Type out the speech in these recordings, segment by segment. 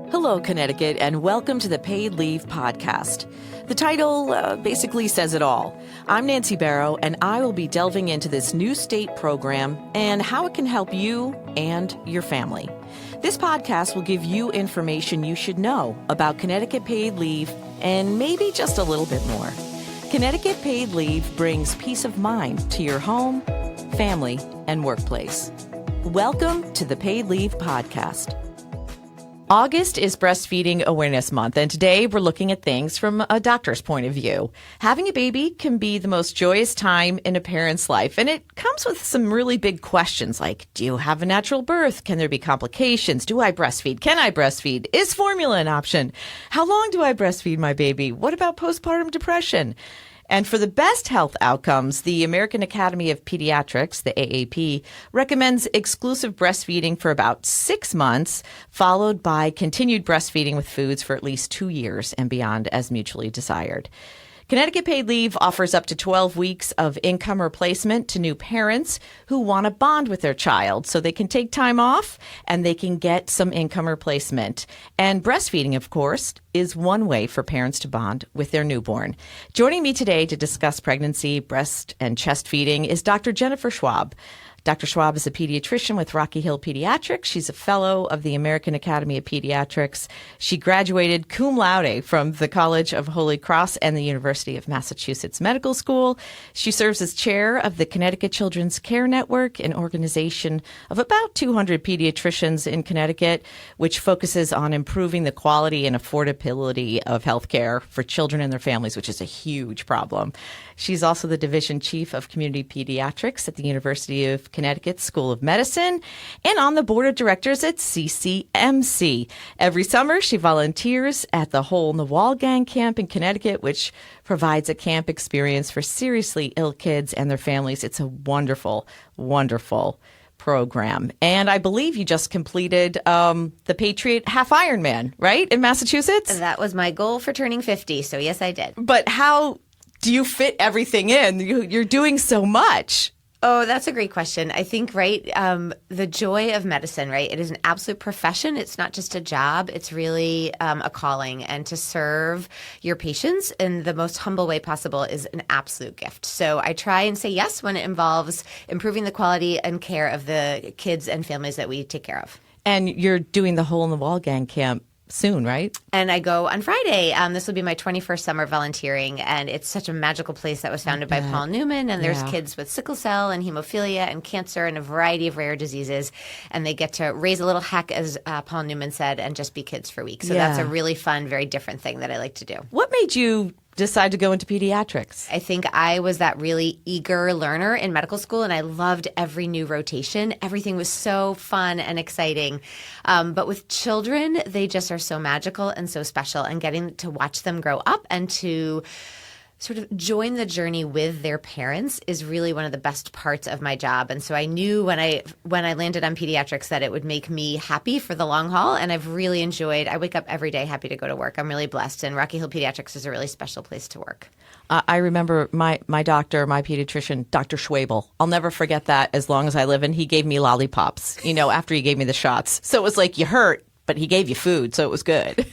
Hello, Connecticut, and welcome to the Paid Leave Podcast. The title basically says it all. I'm Nancy Barrow, and I will be delving into this new state program and how it can help you and your family. This podcast will give you information you should know about Connecticut paid leave and maybe just a little bit more. Connecticut paid leave brings peace of mind to your home, family, and workplace. Welcome to the Paid Leave Podcast. August is Breastfeeding Awareness Month, and today we're looking at things from a doctor's point of view. Having a baby can be the most joyous time in a parent's life, and it comes with some really big questions like, do you have a natural birth? Can there be complications? Do I breastfeed? Can I breastfeed? Is formula an option? How long do I breastfeed my baby? What about postpartum depression? And for the best health outcomes, the American Academy of Pediatrics, the AAP, recommends exclusive breastfeeding for about 6 months, followed by continued breastfeeding with foods for at least 2 years and beyond as mutually desired. Connecticut Paid Leave offers up to 12 weeks of income replacement to new parents who want to bond with their child so they can take time off and they can get some income replacement. And breastfeeding, of course, is one way for parents to bond with their newborn. Joining me today to discuss pregnancy, breast, and chest feeding is Dr. Jennifer Schwab. Dr. Schwab is a pediatrician with Rocky Hill Pediatrics. She's a fellow of the American Academy of Pediatrics. She graduated cum laude from the College of Holy Cross and the University of Massachusetts Medical School. She serves as chair of the Connecticut Children's Care Network, an organization of about 200 pediatricians in Connecticut, which focuses on improving the quality and affordability of health care for children and their families, which is a huge problem. She's also the division chief of community pediatrics at the University of Connecticut School of Medicine and on the board of directors at CCMC. Every summer, she volunteers at the Hole in the Wall Gang Camp in Connecticut, which provides a camp experience for seriously ill kids and their families. It's a wonderful, wonderful program. And I believe you just completed the Patriot Half Ironman, right, in Massachusetts? That was my goal for turning 50, so yes, I did. But how do you fit everything in? You're doing so much. Oh, that's a great question. I think, right, the joy of medicine, right, it is an absolute profession. It's not just a job. It's really a calling. And to serve your patients in the most humble way possible is an absolute gift. So I try and say yes when it involves improving the quality and care of the kids and families that we take care of. And you're doing the Hole in the Wall Gang Camp soon, right? And I go on Friday. This will be my 21st summer volunteering, and it's such a magical place that was founded by Paul Newman, and there's kids with sickle cell and hemophilia and cancer and a variety of rare diseases, and they get to raise a little heck, as Paul Newman said, and just be kids for weeks. So that's a really fun, very different thing that I like to do. What made you decide to go into pediatrics? I think I was that really eager learner in medical school, and I loved every new rotation. Everything was so fun and exciting. But with children, they just are so magical and so special, and getting to watch them grow up and to sort of join the journey with their parents is really one of the best parts of my job. And so I knew when I landed on pediatrics that it would make me happy for the long haul. And I've really enjoyed, I wake up every day happy to go to work. I'm really blessed. And Rocky Hill Pediatrics is a really special place to work. I remember my doctor, my pediatrician, Dr. Schwab. I'll never forget that as long as I live. And he gave me lollipops, after he gave me the shots. So it was like you hurt, but he gave you food. So it was good.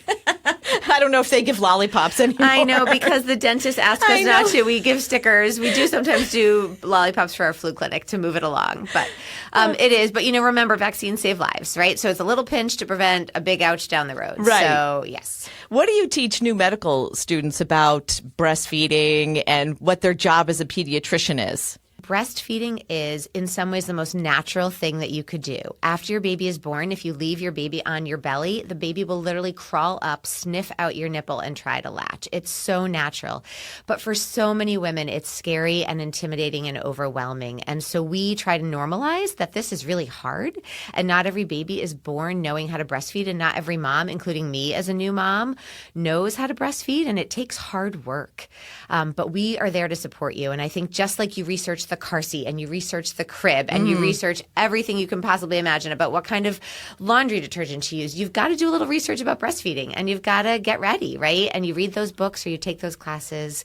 I don't know if they give lollipops anymore. I know, because the dentist asked us not to. We give stickers. We do sometimes do lollipops for our flu clinic to move it along. But it is. But, remember, vaccines save lives, right? So it's a little pinch to prevent a big ouch down the road. Right. So, yes. What do you teach new medical students about breastfeeding and what their job as a pediatrician is? Breastfeeding is, in some ways, the most natural thing that you could do. After your baby is born, if you leave your baby on your belly, the baby will literally crawl up, sniff out your nipple, and try to latch. It's so natural. But for so many women, it's scary and intimidating and overwhelming. And so we try to normalize that this is really hard, and not every baby is born knowing how to breastfeed, and not every mom, including me as a new mom, knows how to breastfeed, and it takes hard work. But we are there to support you. And I think just like you research the car seat and you research the crib and you research everything you can possibly imagine about what kind of laundry detergent to use. You've got to do a little research about breastfeeding and you've got to get ready, right? And you read those books or you take those classes.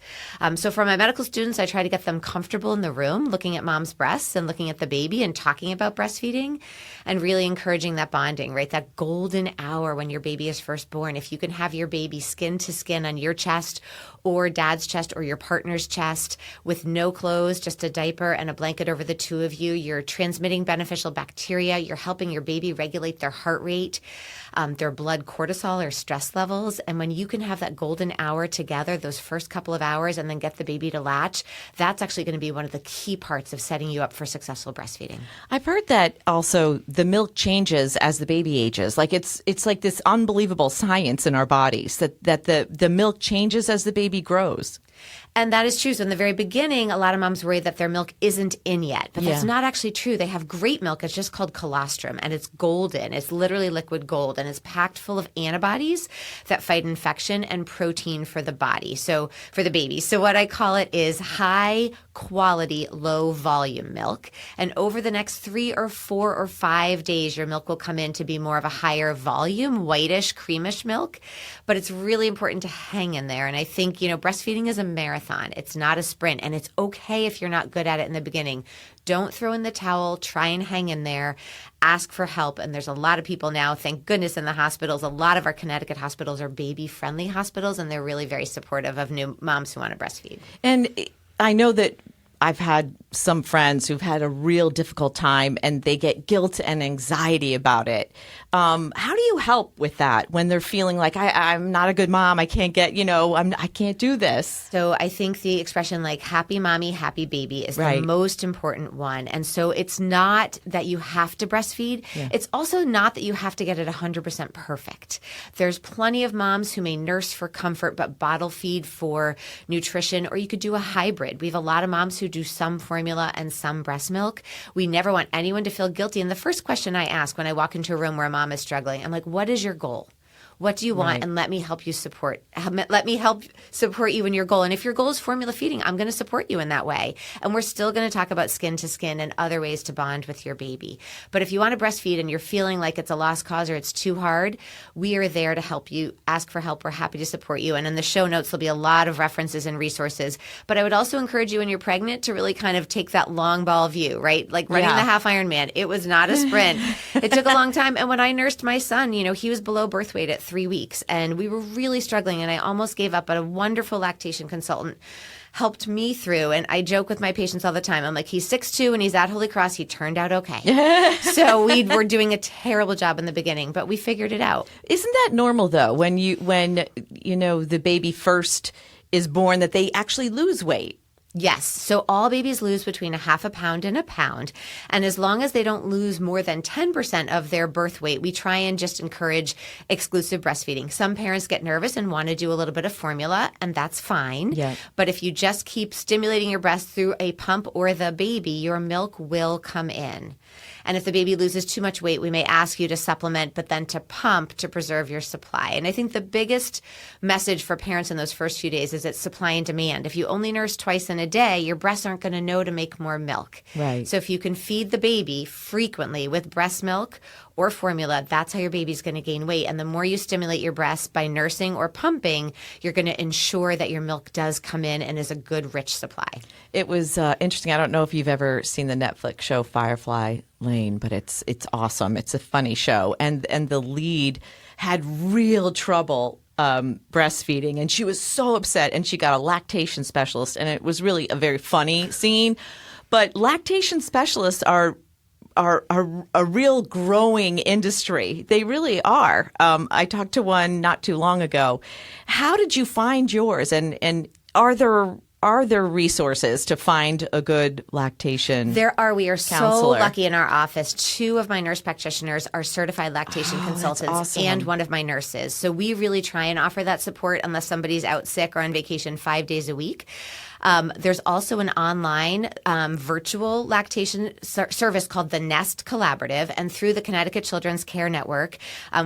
So for my medical students, I try to get them comfortable in the room, looking at mom's breasts and looking at the baby and talking about breastfeeding and really encouraging that bonding, right? That golden hour when your baby is first born. If you can have your baby skin to skin on your chest or dad's chest or your partner's chest with no clothes, just a diaper and a blanket over the two of you, you're transmitting beneficial bacteria. You're helping your baby regulate their heart rate, their blood cortisol or stress levels. And when you can have that golden hour together, those first couple of hours, and then get the baby to latch, that's actually going to be one of the key parts of setting you up for successful breastfeeding. I've heard that also the milk changes as the baby ages. Like it's like this unbelievable science in our bodies that the milk changes as the baby grows. And that is true. So in the very beginning, a lot of moms worry that their milk isn't in yet. But that's not actually true. They have great milk. It's just called colostrum, and it's golden. It's literally liquid gold, and it's packed full of antibodies that fight infection and protein for the body, so for the baby. So what I call it is high quality, low volume milk. And over the next 3 or 4 or 5 days, your milk will come in to be more of a higher volume, whitish, creamish milk. But it's really important to hang in there. And I think, breastfeeding is a marathon. It's not a sprint. And it's okay if you're not good at it in the beginning. Don't throw in the towel. Try and hang in there. Ask for help. And there's a lot of people now, thank goodness, in the hospitals. A lot of our Connecticut hospitals are baby-friendly hospitals, and they're really very supportive of new moms who want to breastfeed. And I know that I've had some friends who've had a real difficult time and they get guilt and anxiety about it. How do you help with that when they're feeling like I'm not a good mom? I can't get, I can't do this. So I think the expression like happy mommy, happy baby is the most important one. And so it's not that you have to breastfeed. Yeah. It's also not that you have to get it 100% perfect. There's plenty of moms who may nurse for comfort but bottle feed for nutrition, or you could do a hybrid. We have a lot of moms who do some formula and some breast milk. We never want anyone to feel guilty. And the first question I ask when I walk into a room where a mom is struggling, I'm like, what is your goal? What do you want? Right. And let me help you let me help support you in your goal. And if your goal is formula feeding, I'm going to support you in that way. And we're still going to talk about skin to skin and other ways to bond with your baby. But if you want to breastfeed and you're feeling like it's a lost cause or it's too hard, we are there to help you. Ask for help. We're happy to support you. And in the show notes, there'll be a lot of references and resources. But I would also encourage you when you're pregnant to really kind of take that long ball view, right? Like running the half Ironman. It was not a sprint. It took a long time. And when I nursed my son, he was below birth weight at 3 weeks, and we were really struggling, and I almost gave up, but a wonderful lactation consultant helped me through. And I joke with my patients all the time. I'm like, he's 6'2" and he's at Holy Cross. He turned out okay. So we were doing a terrible job in the beginning, but we figured it out. Isn't that normal though? When the baby first is born, that they actually lose weight? Yes. So all babies lose between 1/2 pound and 1 pound. And as long as they don't lose more than 10% of their birth weight, we try and just encourage exclusive breastfeeding. Some parents get nervous and want to do a little bit of formula, and that's fine. Yeah. But if you just keep stimulating your breast through a pump or the baby, your milk will come in. And if the baby loses too much weight, we may ask you to supplement, but then to pump to preserve your supply. And I think the biggest message for parents in those first few days is it's supply and demand. If you only nurse twice in a day, your breasts aren't going to know to make more milk. Right. So if you can feed the baby frequently with breast milk or formula, that's how your baby's going to gain weight. And the more you stimulate your breasts by nursing or pumping, you're going to ensure that your milk does come in and is a good, rich supply. It was interesting. I don't know if you've ever seen the Netflix show Firefly Lane, but it's awesome. It's a funny show. And the lead had real trouble breastfeeding, and she was so upset, and she got a lactation specialist, and it was really a very funny scene. But lactation specialists are a real growing industry. They really are. I talked to one not too long ago. How did you find yours? And are there resources to find a good lactation There are. We are counselor? So lucky in our office. 2 of my nurse practitioners are certified lactation consultants, awesome. And one of my nurses. So we really try and offer that support unless somebody's out sick or on vacation 5 days a week. There's also an online virtual lactation service called the Nest Collaborative. And through the Connecticut Children's Care Network,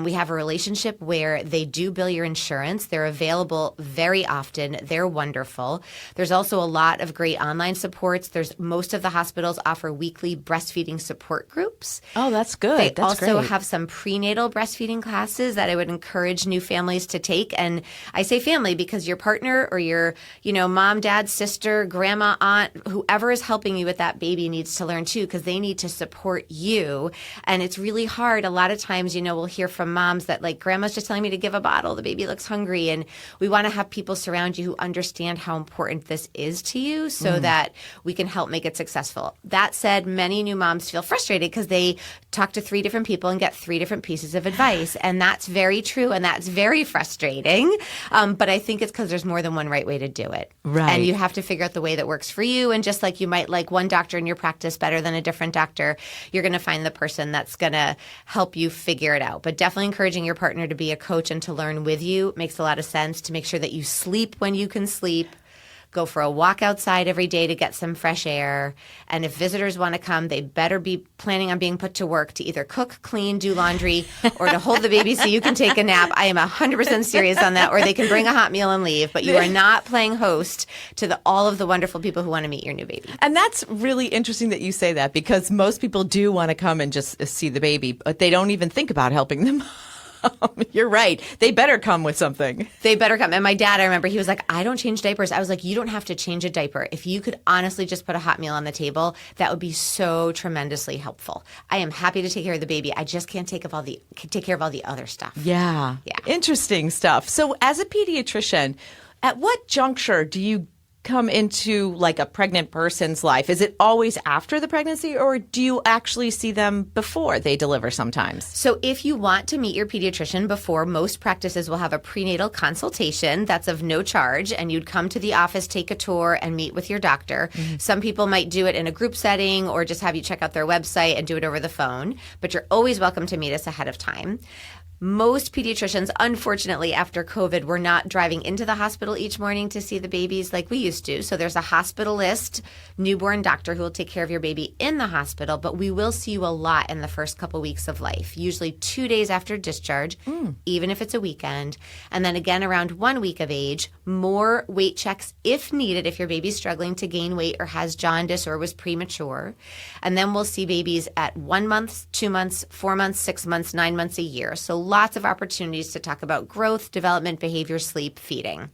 we have a relationship where they do bill your insurance. They're available very often. They're wonderful. There's also a lot of great online supports. Most of the hospitals offer weekly breastfeeding support groups. Oh, that's good. They That's also great. have some prenatal breastfeeding classes that I would encourage new families to take. And I say family because your partner or your, mom, dad, sister, grandma, aunt, whoever is helping you with that baby needs to learn too, because they need to support you. And it's really hard. A lot of times, we'll hear from moms that like, grandma's just telling me to give a bottle. The baby looks hungry. And we want to have people surround you who understand how important this is to you so that we can help make it successful. That said, many new moms feel frustrated because they talk to 3 different people and get 3 different pieces of advice. And that's very true. And that's very frustrating. But I think it's because there's more than one right way to do it. Right. And you have to figure out the way that works for you. And just like you might like one doctor in your practice better than a different doctor, you're going to find the person that's going to help you figure it out. But definitely encouraging your partner to be a coach and to learn with you makes a lot of sense. To make sure that you sleep when you can sleep. Go for a walk outside every day to get some fresh air. And if visitors want to come, they better be planning on being put to work to either cook, clean, do laundry, or to hold the baby so you can take a nap. I am 100% serious on that. Or they can bring a hot meal and leave. But you are not playing host to all of the wonderful people who want to meet your new baby. And that's really interesting that you say that, because most people do want to come and just see the baby, but they don't even think about helping them. You're right. They better come with something. They better come. And my dad, I remember, he was like, I don't change diapers. I was like, you don't have to change a diaper. If you could honestly just put a hot meal on the table, that would be so tremendously helpful. I am happy to take care of the baby. I just can't take care of all the other stuff. Yeah. Interesting stuff. So as a pediatrician, at what juncture do you come into like a pregnant person's life? Is it always after the pregnancy, or do you actually see them before they deliver sometimes? So if you want to meet your pediatrician before, most practices will have a prenatal consultation that's of no charge, and you'd come to the office, take a tour, and meet with your doctor. Some people might do it in a group setting or just have you check out their website and do it over the phone, but you're always welcome to meet us ahead of time. Most pediatricians, unfortunately, after COVID, were not driving into the hospital each morning to see the babies like we used to. So there's a hospitalist newborn doctor who will take care of your baby in the hospital, but we will see you a lot in the first couple weeks of life, usually 2 days after discharge, even if it's a weekend. And then again around 1 week of age, more weight checks if needed, if your baby's struggling to gain weight or has jaundice or was premature. And then we'll see babies at 1 month, 2 months, 4 months, 6 months, 9 months, a year. So lots of opportunities to talk about growth, development, behavior, sleep, feeding.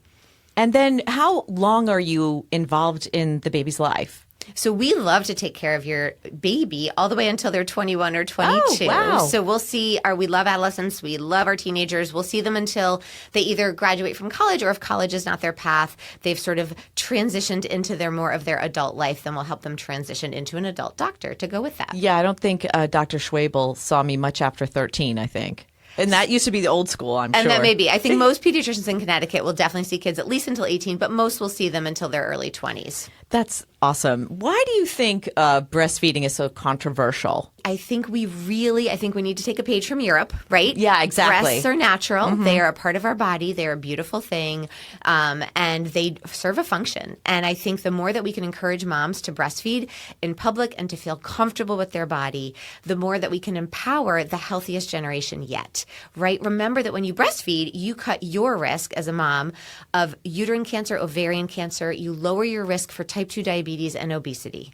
And then how long are you involved in the baby's life? So we love to take care of your baby all the way until they're 21 or 22. Oh, wow. So we'll see, we love adolescents, we love our teenagers. We'll see them until they either graduate from college, or if college is not their path, they've sort of transitioned into more of their adult life. Then we'll help them transition into an adult doctor to go with that. Yeah, I don't think Dr. Schwab saw me much after 13, I think. And that used to be the old school, I'm sure. And that may be. I think most pediatricians in Connecticut will definitely see kids at least until 18, but most will see them until their early 20s. That's awesome. Why do you think breastfeeding is so controversial? I think we need to take a page from Europe, right? Yeah, exactly. Breasts are natural. They are a part of our body. They're a beautiful thing, and they serve a function. And I think the more that we can encourage moms to breastfeed in public and to feel comfortable with their body, the more that we can empower the healthiest generation yet, right? Remember that when you breastfeed, you cut your risk as a mom of uterine cancer, ovarian cancer. You lower your risk for type 2 diabetes and obesity.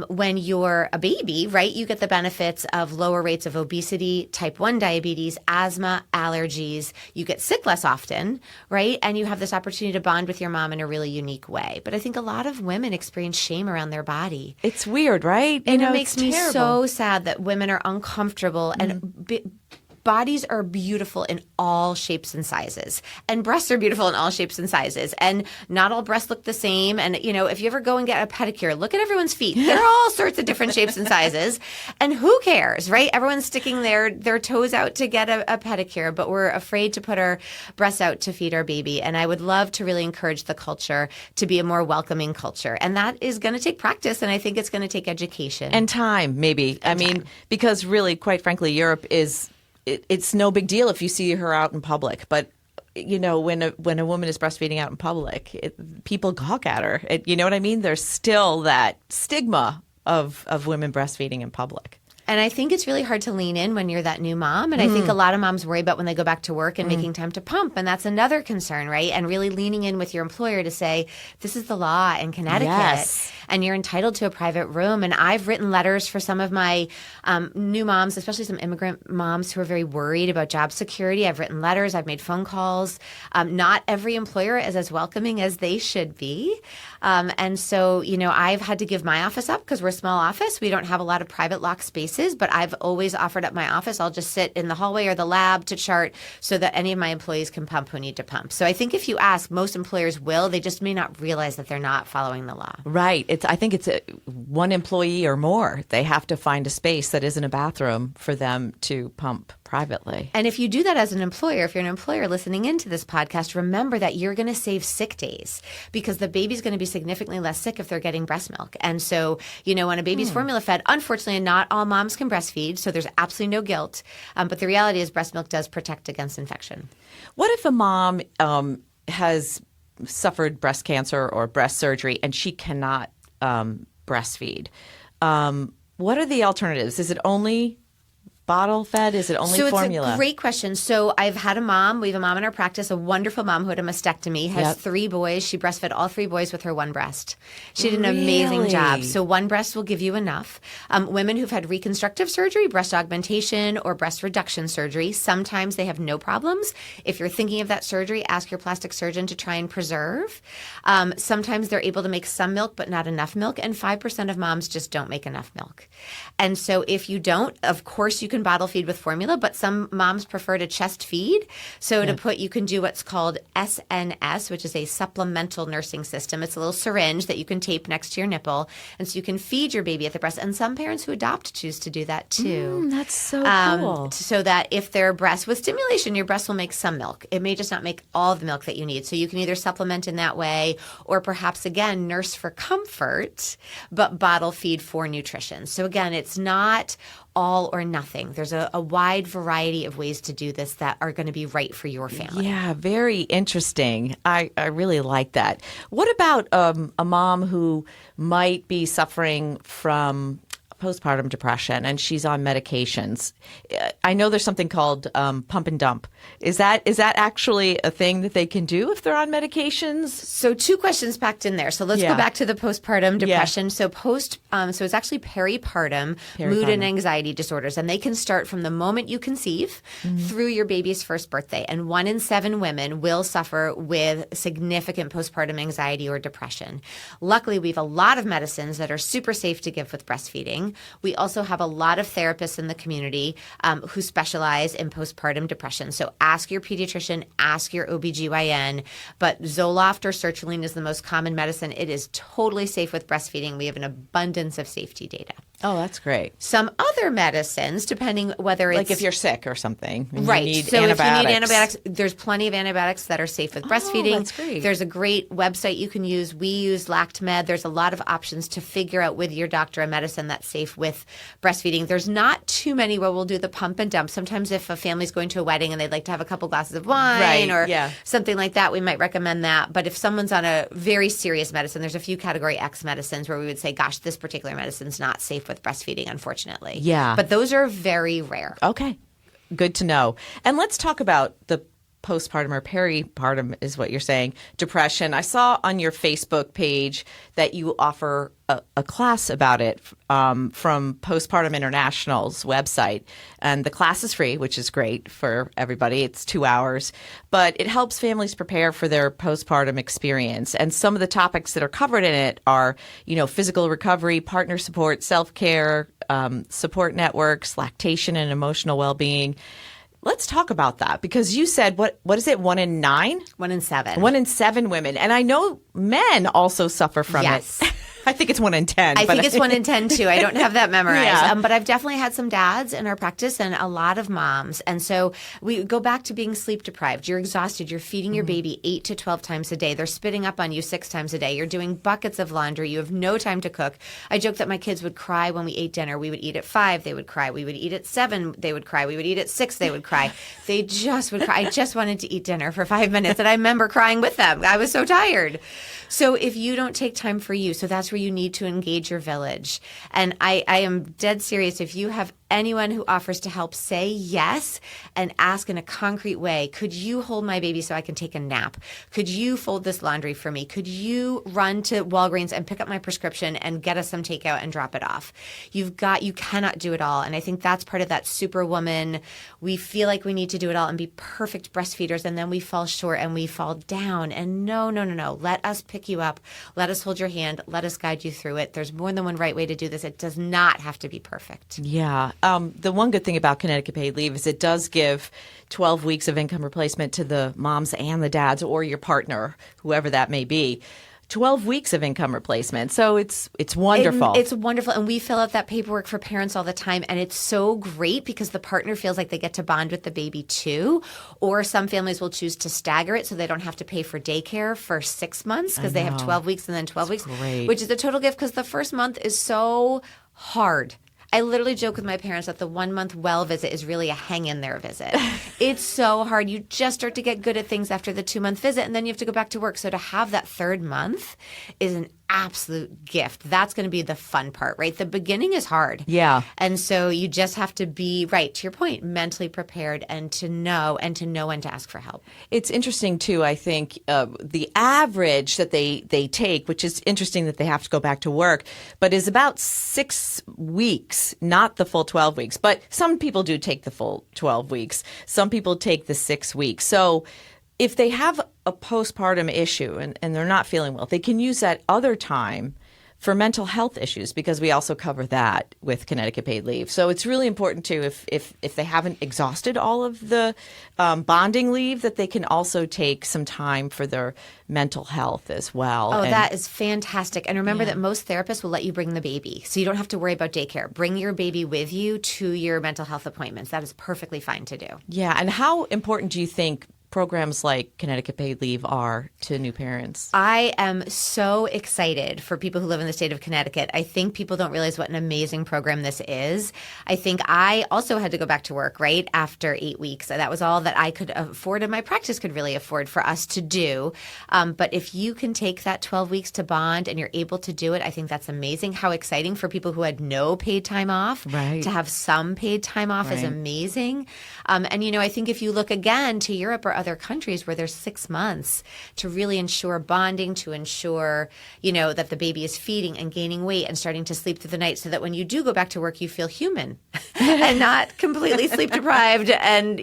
When you're a baby, right, you get the benefits of lower rates of obesity, type 1 diabetes, asthma, allergies. You get sick less often, right? And you have this opportunity to bond with your mom in a really unique way. But I think a lot of women experience shame around their body. It's weird, right? And it makes me so sad that women are uncomfortable and bodies are beautiful in all shapes and sizes, and breasts are beautiful in all shapes and sizes, and not all breasts look the same. And, if you ever go and get a pedicure, look at everyone's feet. They're all sorts of different shapes and sizes, and who cares, right? Everyone's sticking their toes out to get a pedicure, but we're afraid to put our breasts out to feed our baby. And I would love to really encourage the culture to be a more welcoming culture. And that is going to take practice, and I think it's going to take education. And time, maybe. I mean, because really, quite frankly, Europe is... It's no big deal if you see her out in public, but when a woman is breastfeeding out in public, people gawk at her. You know what I mean? There's still that stigma of women breastfeeding in public. And I think it's really hard to lean in when you're that new mom. And I think a lot of moms worry about when they go back to work and making time to pump. And that's another concern, right? And really leaning in with your employer to say, this is the law in Connecticut. Yes. And you're entitled to a private room. And I've written letters for some of my new moms, especially some immigrant moms who are very worried about job security. I've written letters. I've made phone calls. Not every employer is as welcoming as they should be. And so, I've had to give my office up because we're a small office. We don't have a lot of private lock spaces. But I've always offered up my office. I'll just sit in the hallway or the lab to chart so that any of my employees can pump who need to pump. So I think if you ask, most employers will. They just may not realize that they're not following the law. Right. I think it's one employee or more. They have to find a space that isn't a bathroom for them to pump privately. And if you do that as an employer, if you're an employer listening into this podcast, remember that you're going to save sick days because the baby's going to be significantly less sick if they're getting breast milk. And so, when a baby's formula fed, unfortunately, not all moms can breastfeed, so there's absolutely no guilt. But the reality is breast milk does protect against infection. What if a mom has suffered breast cancer or breast surgery and she cannot breastfeed? What are the alternatives? Is it only bottle fed? Is it only formula? It's a great question. So I've had a mom. We have a mom in our practice, a wonderful mom who had a mastectomy, has 3 boys. She breastfed all 3 boys with her one breast. She did an amazing job. So one breast will give you enough. Women who've had reconstructive surgery, breast augmentation, or breast reduction surgery, sometimes they have no problems. If you're thinking of that surgery, ask your plastic surgeon to try and preserve. Sometimes they're able to make some milk, but not enough milk. And 5% of moms just don't make enough milk. And so if you don't, of course you can bottle feed with formula, but some moms prefer to chest feed. So you can do what's called SNS, which is a supplemental nursing system. It's a little syringe that you can tape next to your nipple. And so you can feed your baby at the breast. And some parents who adopt choose to do that too. That's so cool. So that if their breast, with stimulation, your breast will make some milk. It may just not make all the milk that you need. So you can either supplement in that way or perhaps, again, nurse for comfort, but bottle feed for nutrition. So again, it's not all or nothing. There's a wide variety of ways to do this that are going to be right for your family. Yeah, very interesting. I really like that. What about a mom who might be suffering from postpartum depression and she's on medications? I know there's something called pump and dump. Is that actually a thing that they can do if they're on medications? So 2 questions packed in there. So let's go back to the postpartum depression. Yeah. So it's actually peripartum, mood and anxiety disorders, and they can start from the moment you conceive through your baby's first birthday. And 1 in 7 women will suffer with significant postpartum anxiety or depression. Luckily, we have a lot of medicines that are super safe to give with breastfeeding. We also have a lot of therapists in the community who specialize in postpartum depression. So ask your pediatrician, ask your OBGYN, but Zoloft or sertraline is the most common medicine. It is totally safe with breastfeeding. We have an abundance of safety data. Oh, that's great. Some other medicines, depending whether it's... Like if you're sick or something. Right. You need so antibiotics. If you need antibiotics, there's plenty of antibiotics that are safe with breastfeeding. That's great. There's a great website you can use. We use LactMed. There's a lot of options to figure out with your doctor a medicine that's safe with breastfeeding. There's not too many where we'll do the pump and dump. Sometimes if a family's going to a wedding and they'd like to have a couple glasses of wine or something like that, we might recommend that. But if someone's on a very serious medicine, there's a few category X medicines where we would say, gosh, this particular medicine's not safe with breastfeeding, unfortunately. Yeah. But those are very rare. Okay. Good to know. And let's talk about the postpartum or peripartum is what you're saying, depression. I saw on your Facebook page that you offer a class about it from Postpartum International's website. And the class is free, which is great for everybody. It's 2 hours. But it helps families prepare for their postpartum experience. And some of the topics that are covered in it are, physical recovery, partner support, self-care, support networks, lactation and emotional well-being. Let's talk about that because you said, what is it, 1 in 9? 1 in 7. 1 in 7 women. And I know men also suffer from it. I think it's 1 in 10. I think it's 1 in 10 too. I don't have that memorized. Yeah. But I've definitely had some dads in our practice and a lot of moms. And so we go back to being sleep deprived. You're exhausted. You're feeding your baby 8 to 12 times a day. They're spitting up on you 6 times a day. You're doing buckets of laundry. You have no time to cook. I joke that my kids would cry when we ate dinner. We would eat at 5. They would cry. We would eat at 7. They would cry. We would eat at 6. They would cry. They just would cry. I just wanted to eat dinner for 5 minutes. And I remember crying with them. I was so tired. So if you don't take time for you, so that's where you need to engage your village. And I am dead serious. If you have anyone who offers to help, say yes and ask in a concrete way, could you hold my baby so I can take a nap? Could you fold this laundry for me? Could you run to Walgreens and pick up my prescription and get us some takeout and drop it off? You cannot do it all. And I think that's part of that superwoman. We feel like we need to do it all and be perfect breastfeeders, and then we fall short and we fall down. And no. Let us pick you up. Let us hold your hand. Let us guide you through it. There's more than one right way to do this. It does not have to be perfect. Yeah. The one good thing about Connecticut paid leave is it does give 12 weeks of income replacement to the moms and the dads or your partner, whoever that may be. 12 weeks of income replacement. So it's wonderful. It's wonderful. And we fill out that paperwork for parents all the time. And it's so great because the partner feels like they get to bond with the baby too. Or some families will choose to stagger it so they don't have to pay for daycare for 6 months because they have 12 weeks and then 12 weeks, which is a total gift because the first month is so hard. I literally joke with my parents that the 1 month well visit is really a hang in there visit. It's so hard. You just start to get good at things after the 2 month visit and then you have to go back to work. So to have that third month is an absolute gift. That's going to be the fun part, right? The beginning is hard. Yeah. And so you just have to be, right, to your point, mentally prepared and to know when to ask for help. It's interesting, too, I think, the average that they take, which is interesting that they have to go back to work, but is about 6 weeks, not the full 12 weeks. But some people do take the full 12 weeks. Some people take the 6 weeks. So if they have a postpartum issue and they're not feeling well, they can use that other time for mental health issues because we also cover that with Connecticut paid leave. So it's really important too if they haven't exhausted all of the bonding leave that they can also take some time for their mental health as well. Oh, that is fantastic. And remember that most therapists will let you bring the baby. So you don't have to worry about daycare. Bring your baby with you to your mental health appointments. That is perfectly fine to do. Yeah. And how important do you think programs like Connecticut paid leave are to new parents? I am so excited for people who live in the state of Connecticut. I think people don't realize what an amazing program this is. I think I also had to go back to work, right, after 8 weeks. That was all that I could afford and my practice could really afford for us to do. But if you can take that 12 weeks to bond and you're able to do it, I think that's amazing. How exciting for people who had no paid time off. Right. To have some paid time off is amazing. And, I think if you look again to Europe or other countries where there's 6 months to really ensure bonding, to ensure, that the baby is feeding and gaining weight and starting to sleep through the night so that when you do go back to work, you feel human and not completely sleep deprived and,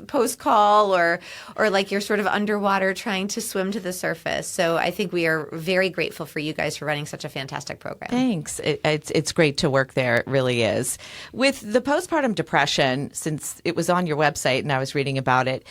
post-call or like you're sort of underwater trying to swim to the surface. So I think we are very grateful for you guys for running such a fantastic program. Thanks. It's great to work there. It really is. With the postpartum depression, since it was on your website and I was reading about it,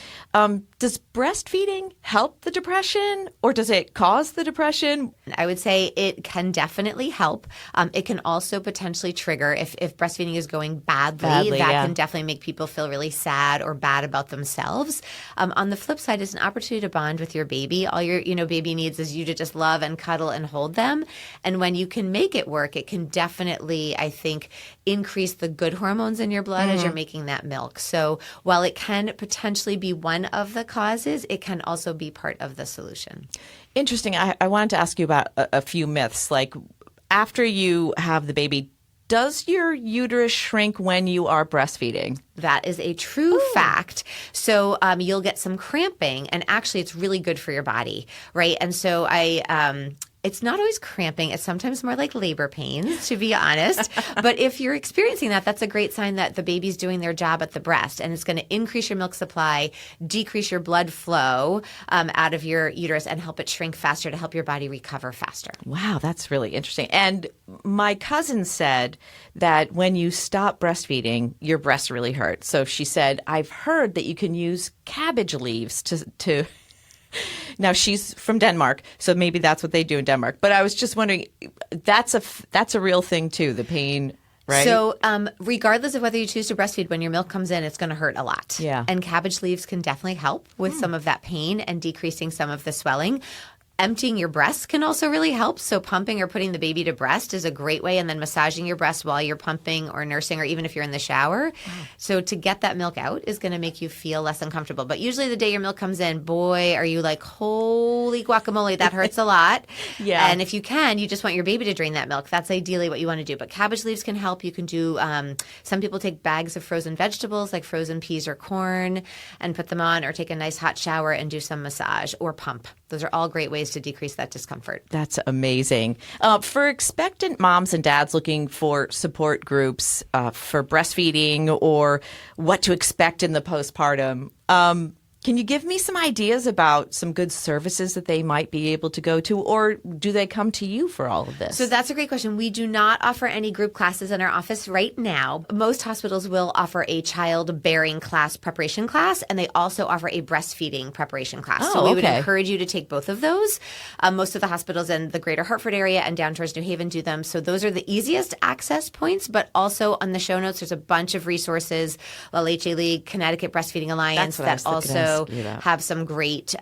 does breastfeeding help the depression or does it cause the depression? I would say it can definitely help. It can also potentially trigger if breastfeeding is going badly that can definitely make people feel really sad or bad about themselves. On the flip side, it's an opportunity to bond with your baby. All your baby needs is you to just love and cuddle and hold them. And when you can make it work, it can definitely, I think, increase the good hormones in your blood as you're making that milk. So while it can potentially be one of the causes, it can also be part of the solution. Interesting. I wanted to ask you about a few myths. Like after you have the baby, does your uterus shrink when you are breastfeeding? That is a true fact. So you'll get some cramping, and actually it's really good for your body, right? And so it's not always cramping. It's sometimes more like labor pains, to be honest. But if you're experiencing that, that's a great sign that the baby's doing their job at the breast, and it's going to increase your milk supply, decrease your blood flow out of your uterus, and help it shrink faster to help your body recover faster. Wow, that's really interesting. And my cousin said that when you stop breastfeeding, your breasts really hurt. So she said, I've heard that you can use cabbage leaves to Now she's from Denmark, so maybe that's what they do in Denmark. But I was just wondering, that's a real thing too, the pain. Right. So regardless of whether you choose to breastfeed, when your milk comes in, it's going to hurt a lot. Yeah. And cabbage leaves can definitely help with some of that pain and decreasing some of the swelling. Emptying your breast can also really help. So pumping or putting the baby to breast is a great way, and then massaging your breast while you're pumping or nursing, or even if you're in the shower. Wow. So to get that milk out is going to make you feel less uncomfortable. But usually the day your milk comes in, boy, are you like, holy guacamole, that hurts a lot. Yeah. And if you can, you just want your baby to drain that milk. That's ideally what you want to do. But cabbage leaves can help. You can do, some people take bags of frozen vegetables like frozen peas or corn and put them on, or take a nice hot shower and do some massage or pump. Those are all great ways to decrease that discomfort. That's amazing. For expectant moms and dads looking for support groups for breastfeeding or what to expect in the postpartum, can you give me some ideas about some good services that they might be able to go to, or do they come to you for all of this? So that's a great question. We do not offer any group classes in our office right now. Most hospitals will offer a childbearing class preparation class, and they also offer a breastfeeding preparation class. So we would encourage you to take both of those. Most of the hospitals in the greater Hartford area and down towards New Haven do them. So those are the easiest access points, but also on the show notes, there's a bunch of resources, La Leche League, Connecticut Breastfeeding Alliance, that also have some great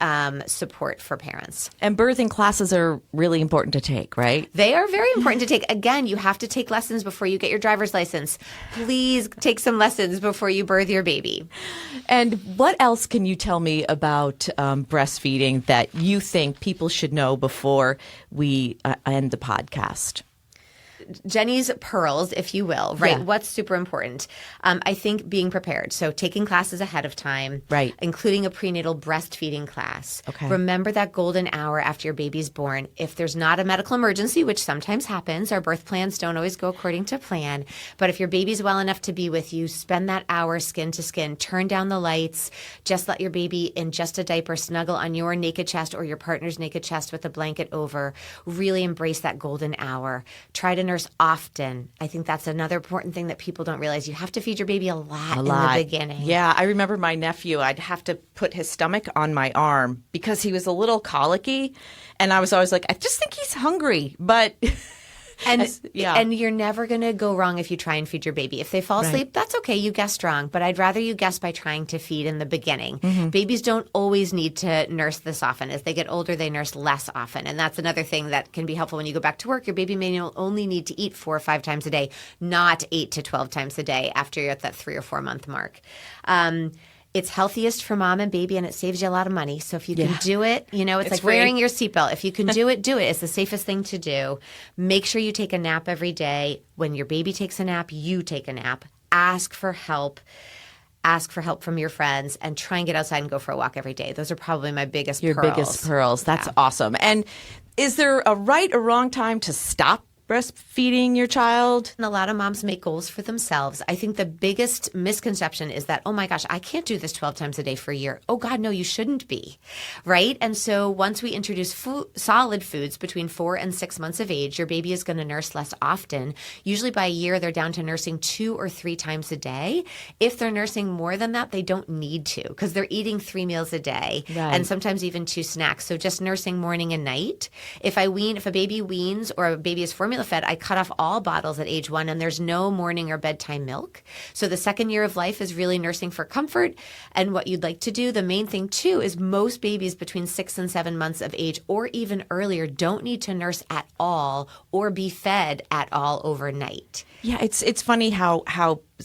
support for parents. And birthing classes are really important to take, right? They are very important to take. Again, you have to take lessons before you get your driver's license. Please take some lessons before you birth your baby. And what else can you tell me about breastfeeding that you think people should know before we end the podcast? Jenny's pearls, if you will, right? Yeah. What's super important? I think being prepared. So taking classes ahead of time, right? Including a prenatal breastfeeding class. Okay. Remember that golden hour after your baby's born. If there's not a medical emergency, which sometimes happens, our birth plans don't always go according to plan. But if your baby's well enough to be with you, spend that hour skin to skin. Turn down the lights. Just let your baby in just a diaper snuggle on your naked chest or your partner's naked chest with a blanket over. Really embrace that golden hour. Try to nurse often. I think that's another important thing that people don't realize. You have to feed your baby a lot in the beginning. Yeah, I remember my nephew, I'd have to put his stomach on my arm because he was a little colicky, and I was always like, I just think he's hungry, but... And you're never going to go wrong if you try and feed your baby. If they fall asleep, that's okay. You guessed wrong. But I'd rather you guess by trying to feed in the beginning. Mm-hmm. Babies don't always need to nurse this often. As they get older, they nurse less often. And that's another thing that can be helpful when you go back to work. Your baby may only need to eat 4 or 5 times a day, not 8 to 12 times a day after you're at that 3 or 4 month mark. It's healthiest for mom and baby, and it saves you a lot of money. So if you can do it, it's like free. wearing your seatbelt. If you can do it, do it. It's the safest thing to do. Make sure you take a nap every day. When your baby takes a nap, you take a nap. Ask for help. Ask for help from your friends, and try and get outside and go for a walk every day. Those are probably my biggest pearls. Your biggest pearls. That's awesome. And is there a right or wrong time to stop breastfeeding your child? And a lot of moms make goals for themselves. I think the biggest misconception is that, oh my gosh, I can't do this 12 times a day for a year. Oh God, no, you shouldn't be, right? And so once we introduce solid foods between 4 and 6 months of age, your baby is going to nurse less often. Usually by a year, they're down to nursing 2 or 3 times a day. If they're nursing more than that, they don't need to, because they're eating 3 meals a day, and sometimes even 2 snacks. So just nursing morning and night. If a baby weans or a baby is formula fed, I cut off all bottles at age 1, and there's no morning or bedtime milk. So the second year of life is really nursing for comfort and what you'd like to do. The main thing too is most babies between 6 and 7 months of age or even earlier don't need to nurse at all or be fed at all overnight. Yeah, it's funny how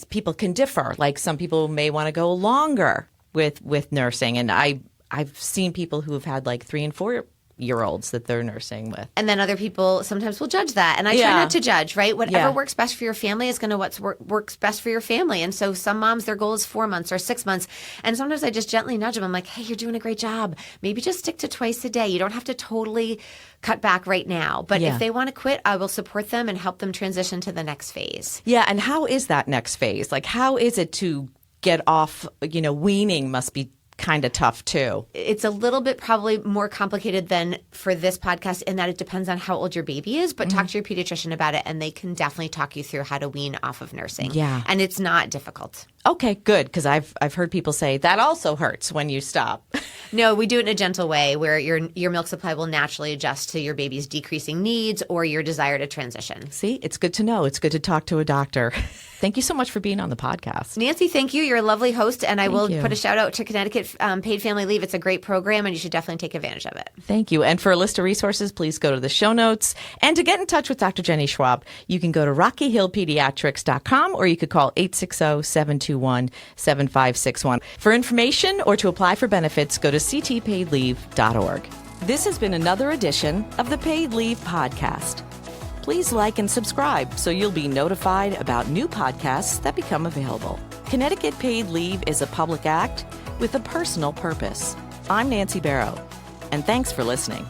people can differ. Like some people may want to go longer with nursing, and I've seen people who have had like 3 and 4-year-olds that they're nursing with. And then other people sometimes will judge that. And I try not to judge, right? Whatever works best for your family is going to works best for your family. And so some moms, their goal is 4 months or 6 months. And sometimes I just gently nudge them. I'm like, hey, you're doing a great job. Maybe just stick to twice a day. You don't have to totally cut back right now. But if they want to quit, I will support them and help them transition to the next phase. Yeah. And how is that next phase? Like, how is it to get off, weaning must be kind of tough too. It's a little bit probably more complicated than for this podcast in that it depends on how old your baby is, but talk to your pediatrician about it and they can definitely talk you through how to wean off of nursing. Yeah. And it's not difficult. Okay, good, because I've heard people say that also hurts when you stop. No, we do it in a gentle way where your milk supply will naturally adjust to your baby's decreasing needs or your desire to transition. See, it's good to know. It's good to talk to a doctor. Thank you so much for being on the podcast. Nancy, thank you. You're a lovely host, and I will you. put a shout out to Connecticut Paid Family Leave. It's a great program, and you should definitely take advantage of it. Thank you. And for a list of resources, please go to the show notes. And to get in touch with Dr. Jenny Schwab, you can go to rockyhillpediatrics.com or you could call 860-721-7561. For information or to apply for benefits, go to ctpaidleave.org. This has been another edition of the Paid Leave Podcast. Please like and subscribe so you'll be notified about new podcasts that become available. Connecticut Paid Leave is a public act with a personal purpose. I'm Nancy Barrow, and thanks for listening.